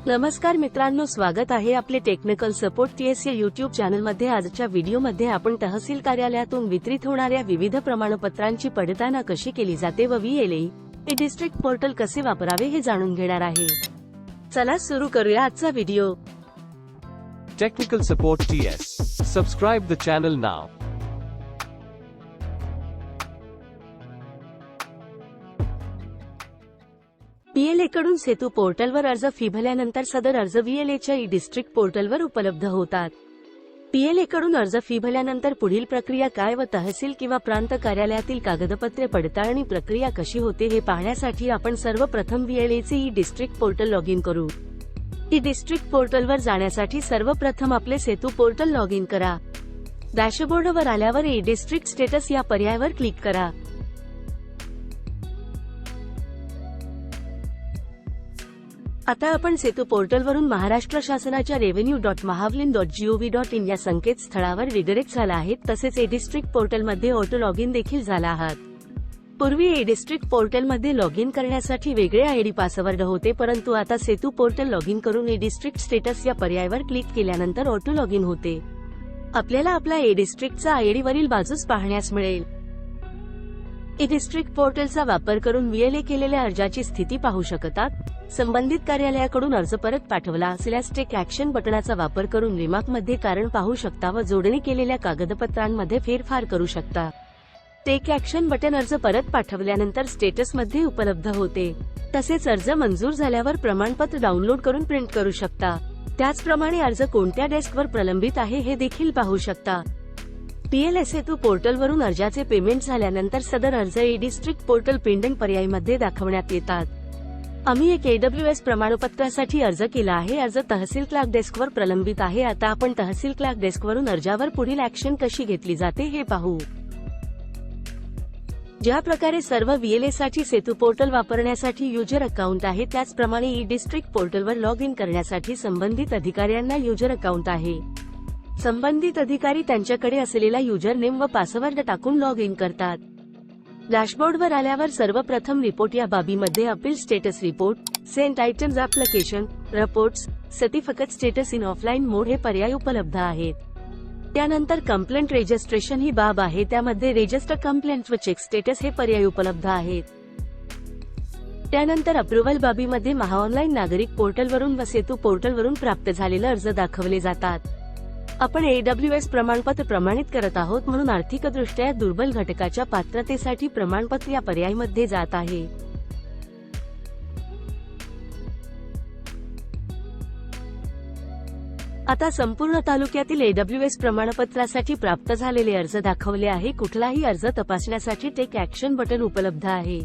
नमस्कार मित्रांनो, स्वागत आहे आपले टेक्निकल सपोर्ट टीएस या यूट्यूब चॅनलमध्ये। आजच्या व्हिडिओमध्ये आपण तहसील कार्यालयातून वितरित होणाऱ्या विविध प्रमाणपत्रांची पडताळणी कशी केली जाते व VLE डिस्ट्रिक्ट पोर्टल कसे वापरावे हे जाणून घेणार आहे। चला सुरू करूया आजचा video. Technical Support TS. Subscribe the channel now. VLE कडून सेतू पोर्टलवर अर्ज फी भरल्यानंतर सदर अर्ज VLE च्या डिस्ट्रिक्ट पोर्टलवर उपलब्ध होतात। VLE कडून अर्ज फी भरल्यानंतर पुढील प्रक्रिया काय व तहसील किंवा प्रांत कार्यालयातील कागदपत्रे पडताळणी प्रक्रिया कशी होते हे पाहण्यासाठी आपण सर्वप्रथम VLE चे डिस्ट्रिक्ट पोर्टल लॉग इन करू। डिस्ट्रिक्ट पोर्टलवर जाण्यासाठी सर्वप्रथम आपले सेतू पोर्टल लॉग इन करा। डॅशबोर्डवर आल्यावर डिस्ट्रिक्ट स्टेटस या पर्यायावर क्लिक करा। आता आपण सेतू पोर्टलवरून महाराष्ट्र शासनाच्या revenue.mahavlin.gov.in या संकेतस्थळावर रिडायरेक्ट झाला आहेत। तसेच डिस्ट्रिक्ट पोर्टलमध्ये ऑटो लॉग इन देखील झाला आहात। पूर्वी डिस्ट्रिक्ट पोर्टलमध्ये लॉग इन करण्यासाठी वेगळे ID पासवर्ड होते, परंतु आता सेतू पोर्टल लॉग इन करून डिस्ट्रिक्ट स्टेटस या पर्यायावर क्लिक केल्यानंतर ऑटो लॉग इन होते। आपल्याला आपला डिस्ट्रिक्टचा ID वरील बाजूस पाहण्यास मिळेल। डिस्ट्रिक्ट पोर्टलचा वापर करून VLE केलेल्या अर्जाची स्थिती पाहू शकतात। संबंधित कार्यालयाकडून अर्ज परत पाठवला असल्यास टेक ॲक्शन बटनाचा वापर करून रिमार्कमध्ये कारण पाहू शकता व जोडणी केलेल्या कागदपत्रांमध्ये फेरफार करू शकता। टेक ॲक्शन बटन अर्ज परत पाठवल्यानंतर स्टेटसमध्ये उपलब्ध होते। तसेच अर्ज मंजूर झाल्यावर प्रमाणपत्र डाउनलोड करून प्रिंट करू शकता। त्याचप्रमाणे अर्ज कोणत्या डेस्कवर प्रलंबित आहे हे देखील पाहू शकता। VLE सेतू पोर्टलवरून अर्जाचे पेमेंट झाल्यानंतर सदर अर्ज डिस्ट्रिक्ट पोर्टल पेंडिंग पर्यायामध्ये दाखवण्यात येतात। आम्ही एक AWS प्रमाणपत्रासाठी अर्ज केला आहे। अर्ज तहसील क्लार्क डेस्कवर प्रलंबित आहे। आता आपण तहसील क्लार्क डेस्कवरून अर्जावर पुढील ॲक्शन कशी घेतली जाते हे पाहू। ज्या प्रकारे सर्व VLE साठी सेतू पोर्टल वापरण्यासाठी युजर अकाउंट आहे, त्याचप्रमाणे डिस्ट्रिक्ट पोर्टलवर लॉग इन करण्यासाठी संबंधित अधिकाऱ्यांना युजर अकाउंट आहे। संबंधित अधिकारी त्यांच्याकडे असलेला युजर नेम व पासवर्ड टाकून लॉग इन करतात। डॅशबोर्डवर आल्यावर सर्वप्रथम रिपोर्ट या बाबीमध्ये appeal status report, sent items application, reports, certificate status in offline mode हे पर्याय उपलब्ध आहेत। त्यानंतर कंप्लेंट रजिस्ट्रेशन ही बाब आहे, त्यामध्ये रजिस्टर कंप्लेंट व चेक स्टेटस हे पर्याय उपलब्ध आहेत। त्यानंतर अप्रूव्हल बाबीमध्ये महाऑनलाईन नागरिक पोर्टलवरून व सेतू पोर्टलवरून प्राप्त झालेले अर्ज दाखवले जातात। आपण AWS प्रमाणपत्र प्रमाणित करत आहोत, म्हणून आर्थिकदृष्ट्या दुर्बल घटकाच्या पात्रतेसाठी प्रमाणपत्र या पर्यायामध्ये जात आहे। आता संपूर्ण तालुक्यातील AWS प्रमाणपत्रासाठी प्राप्त झालेले अर्ज दाखवले आहे। कुठलाही अर्ज तपासण्यासाठी टेक ॲक्शन बटन उपलब्ध आहे।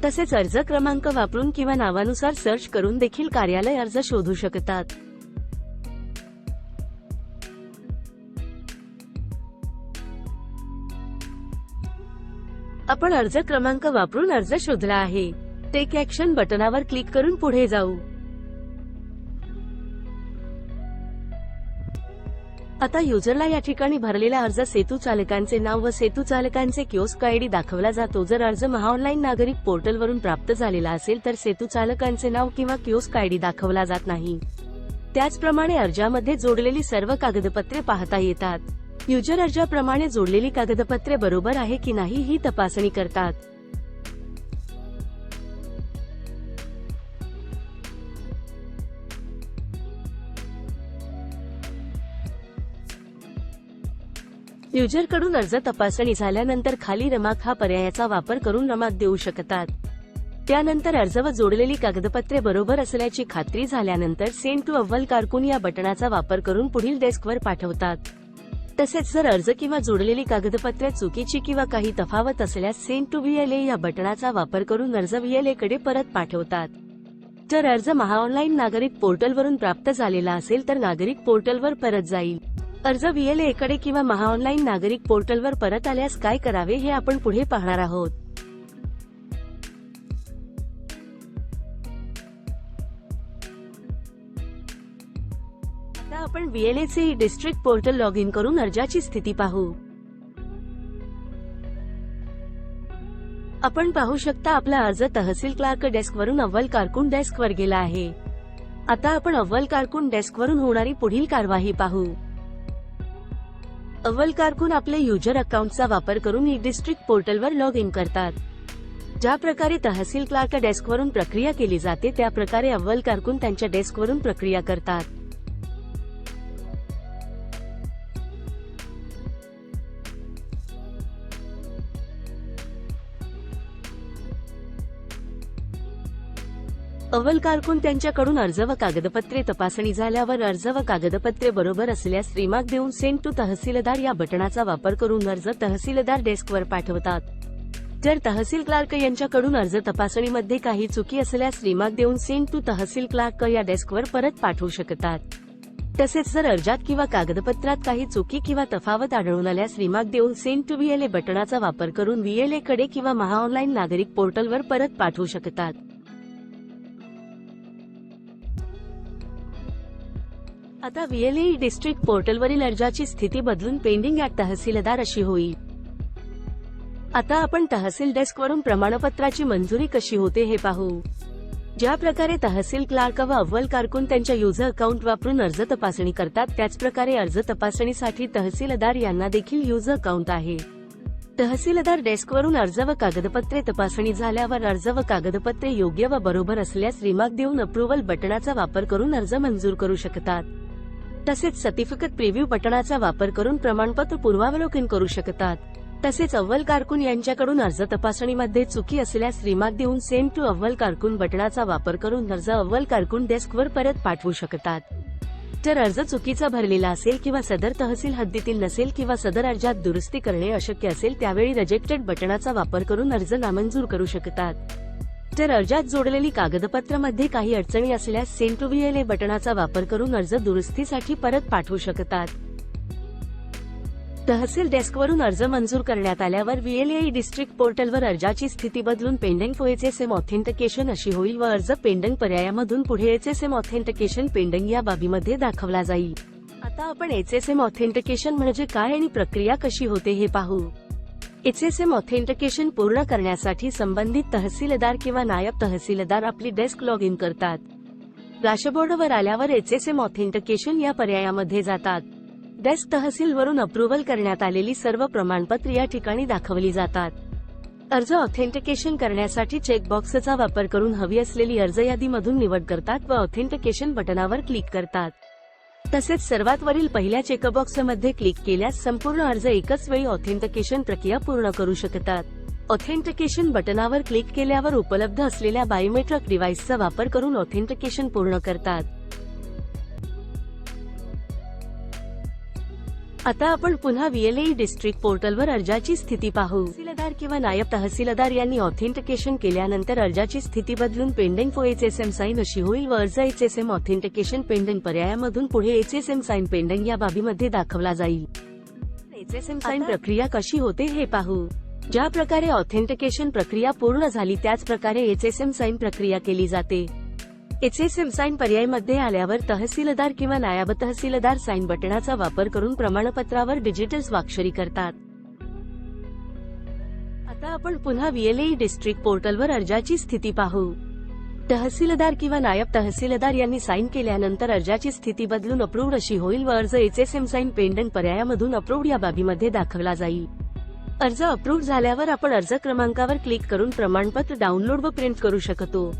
तसेच अर्ज क्रमांक वापरून किंवा नावानुसार सर्च करून देखील कार्यालय अर्ज शोधू शकतात। आपण अर्ज क्रमांक वापरून अर्ज शोधला आहे। टेक ॲक्शन बटनावर क्लिक करून पुढे जाऊ। आता युजरला या ठिकाणी भरलेला अर्ज सेतू चालकांचे नाव व सेतू चालकांचे किओस्क ID दाखवला जातो। जर अर्ज महाऑनलाईन नागरिक पोर्टलवरून प्राप्त झालेला असेल तर सेतू चालकांचे नाव किंवा किओस्क ID दाखवला जात नाही। त्याचप्रमाणे अर्जामध्ये जोडलेली सर्व कागदपत्रे पाहता येतात। युजर अर्जाप्रमाणे जोडलेली कागदपत्रे बरोबर आहे की नाही ही तपासणी करतात। युजर कडून अर्ज तपासणी झाल्यानंतर खाली रमाक हा पर्यायाचा वापर करून रमाक देऊ शकतात। त्यानंतर अर्ज व जोडलेली कागदपत्रे बरोबर असल्याची खात्री झाल्यानंतर सेंड टू अव्वल कारकून या बटनाचा वापर करून पुढील डेस्कवर पाठवतात। तसेच जर अर्ज किंवा जोडलेली कागदपत्रे चुकीची किंवा काही तफावत असल्यास सेंड टू VLE या बटनाचा वापर करून अर्ज VLE कडे परत पाठवतात। जर अर्ज महाऑनलाईन नागरिक पोर्टलवरून प्राप्त झालेला असेल तर नागरिक पोर्टलवर परत जाईल। अर्ज VLE कडे किंवा महाऑनलाईन नागरिक पोर्टलवर परत आल्यास काय करावे हे आपण पुढे पाहणार आहोत। आता आपण VLE चे डिस्ट्रिक्ट पोर्टल लॉग इन करून अर्जाची स्थिती पाहू। आपण पाहू शकता आपला अर्ज तहसील क्लार्क डेस्कवरून अव्वल कारकून डेस्कवर गेला आहे। आता आपण अव्वल कारकून डेस्कवरून होणारी पुढील कारवाई पाहू. अव्वल कारकून आपले युजर अकाउंटचा वापर करून ई डिस्ट्रिक्ट पोर्टलवर लॉग इन करतात. ज्या प्रकारे तहसील क्लार्क डेस्कवरून प्रक्रिया केली जाते त्या प्रकारे अव्वल कारकून त्यांच्या डेस्कवरून प्रक्रिया करतात. अव्वल कारकून त्यांच्याकडून अर्ज व कागदपत्रे तपासणी झाल्यावर अर्ज व कागदपत्रे बरोबर असल्यास रिमार्क देऊन सेंड टू तहसीलदार या बटणाचा वापर करून अर्ज तहसीलदार डेस्कवर पाठवतात. जर तहसील क्लार्क यांच्याकडून अर्ज तपासणीमध्ये काही चुकी असल्यास रिमार्क देऊन सेंड टू तहसील क्लार्क या डेस्कवर परत पाठवू शकतात. तसेच जर अर्जात किंवा कागदपत्रात काही चुकी किंवा तफावत आढळून आल्यास रिमार्क देऊन सेंड टू VLA बटणाचा वापर करून VLA कडे किंवा महा ऑनलाईन नागरिक पोर्टलवर परत पाठवू शकतात. आता VLA डिस्ट्रिक्ट पोर्टलवरील अर्जाची स्थिती बदलून पेंडिंग ॲट तहसीलदार अशी होईल. आता आपण तहसील डेस्कवरून प्रमाणपत्राची मंजुरी कशी होते हे पाहू. ज्या प्रकारे तहसील क्लार्क व अव्वल कारकून त्यांच्या युजर अकाउंट वापरून अर्ज तपासणी करतात त्याच प्रकारे अर्ज तपासणीसाठी तहसीलदार यांना देखील युजर अकाउंट आहे. तहसीलदार डेस्कवरून अर्ज व कागदपत्रे तपासणी झाल्यावर अर्ज व कागदपत्रे योग्य व बरोबर असल्यास रिमार्क देऊन अप्रूव्हल बटणाचा वापर करून अर्ज मंजूर करू शकतात. तसेच सर्टिफिकेट प्रिव्ह्यू बटणाचा वापर करून प्रमाणपत्र पूर्वावलोकन करू शकतात. तसेच अव्वल कारकून यांच्याकडून अर्ज तपासणीमध्ये चुकी असल्यास रिमार्क देऊन सेंड टू अव्वल कारकून बटणाचा वापर करून अर्ज अव्वल कारकून डेस्कवर परत पाठवू शकतात. जर अर्ज चुकीचा भरलेला असेल किंवा सदर तहसील हद्दीतील नसेल किंवा सदर अर्जात दुरुस्ती करणे अशक्य असेल त्यावेळी रिजेक्टेड बटणाचा वापर करून अर्ज नामंजूर करू शकतात. जर अर्जात जोडलेली कागदपत्रामध्ये काही अडचणी असल्यास सेंड टू VLA बटणाचा वापर करून अर्ज दुरुस्तीसाठी परत पाठवू शकतात. तहसील डेस्कवरून अर्ज मंजूर करण्यात आल्यावर VLA डिस्ट्रिक्ट पोर्टलवर अर्जाची स्थिती बदलून पेंडिंग फॉर HSM ऑथेंटिकेशन अशी होईल व अर्ज पेंडिंग पर्यायामधून पुढे HSM ऑथेंटिकेशन पेंडिंग या बाबीमध्ये दाखवला जाईल. आता आपण HSM ऑथेंटिकेशन म्हणजे काय आणि प्रक्रिया कशी होते हे पाहू. HSM ऑथेंटिकेशन पूर्ण करण्यासाठी संबंधित तहसीलदार किंवा नायब तहसीलदार आपली डेस्क लॉग इन करतात. डॅशबोर्डवर आल्यावर HSM ऑथेंटिकेशन या पर्यायामध्ये जातात. डेस्क तहसीलवरून अप्रूव्हल करण्यात आलेली सर्व प्रमाणपत्र या ठिकाणी दाखवली जातात. अर्ज ऑथेंटिकेशन करण्यासाठी चेकबॉक्सचा वापर करून हवी असलेली अर्ज यादीमधून निवड करतात व ऑथेंटिकेशन बटनावर क्लिक करतात. तसेच सर्वात वरील पहिल्या चेकबॉक्समध्ये क्लिक केल्यास संपूर्ण अर्ज एकाच वेळी ऑथेंटिकेशन प्रक्रिया पूर्ण करू शकतात. ऑथेंटिकेशन बटनावर क्लिक केल्यावर उपलब्ध असलेल्या बायोमेट्रिक डिव्हाइसचा वापर करून ऑथेंटिकेशन पूर्ण करतात. आता आपण पुन्हा VLA डिस्ट्रिक्ट पोर्टलवर अर्जाची स्थिती पाहू. तहसीलदार किंवा नायब तहसीलदार यांनी ऑथेंटिकेशन केल्यानंतर अर्जाची स्थिती बदलून पेंडिंग फॉर HSM साइन अशी होईल व अर्ज HSM ऑथेंटिकेशन पेंडिंग पर्यायामधून पुढे HSM साइन पेंडिंग या बाबीमध्ये दाखवला जाईल. HSM साइन प्रक्रिया कशी होते हे पाहू. ज्या प्रकारे ऑथेंटिकेशन प्रक्रिया पूर्ण झाली त्याच प्रकारे HSM साइन प्रक्रिया केली जाते. HSM साइन पर्यायामध्ये आल्यावर तहसीलदार किंवा नायब तहसीलदार साइन बटणाचा वापर करून प्रमाणपत्रावर डिजिटल स्वाक्षरी करतात. आता आपण पुन्हा VLA डिस्ट्रिक्ट पोर्टलवर अर्जाची स्थिती पाहू. तहसीलदार किंवा नायब तहसीलदार यांनी साइन केल्यानंतर अर्जाची स्थिती बदलून अप्रूव्ड अशी होईल व अर्ज HSM साइन पेंडिंग पर्यायामधून अप्रूव्ड या बाबीमध्ये दाखवला जाईल. अर्ज अप्रूव्ड झाल्यावर आपण अर्ज क्रमांकावर क्लिक करून प्रमाणपत्र डाउनलोड व प्रिंट करू शकतो.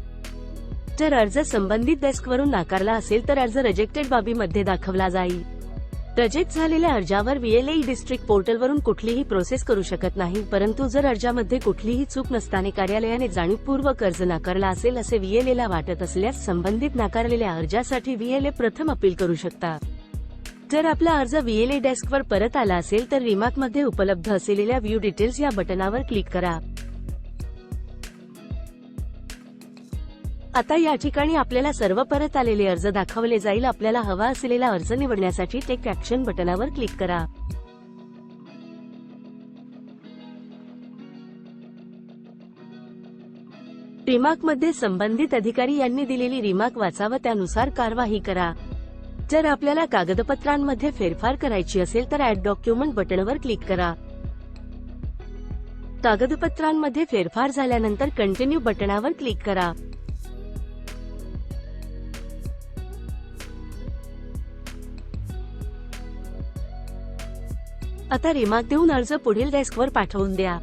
जर अर्ज संबंधित डेस्कवरून नाकारला असेल तर अर्ज रिजेक्टेड बाबीमध्ये दाखवला जाईल. रिजेक्ट झालेल्या अर्जावर VLA डिस्ट्रिक्ट पोर्टलवरून कुठलीही प्रोसेस करू शकत नाही, परंतु जर अर्जामध्ये कुठलीही चूक नसताना कार्यालयाने जाणीवपूर्वक अर्ज नाकारला असेल असे VLA ला वाटत असल्यास संबंधित नाकारलेल्या अर्जासाठी VLA प्रथम अपील करू शकता. जर आपला अर्ज VLA डेस्कवर परत आला असेल तर रिमार्कमध्ये उपलब्ध असलेल्या व्ह्यू डिटेल्स या बटनावर क्लिक करा. आता या ठिकाणी आपल्याला सर्व परत आलेले अर्ज दाखवले जाईल. आपल्याला हवा असलेला अर्ज निवडण्यासाठी टेक ऍक्शन बटनावर क्लिक करा. रिमार्कमध्ये संबंधित अधिकारी यांनी दिलेली रिमार्क वाचा व त्यानुसार कारवाई करा. जर आपल्याला कागदपत्रांमध्ये फेरफार करायची असेल तर ऍड डॉक्युमेंट बटनावर क्लिक करा. कागदपत्रांमध्ये फेरफार झाल्यानंतर कंटिन्यू बटनावर क्लिक करा. आता रिमार्क देऊन अर्ज पुढील डेस्कवर पाठवून द्या.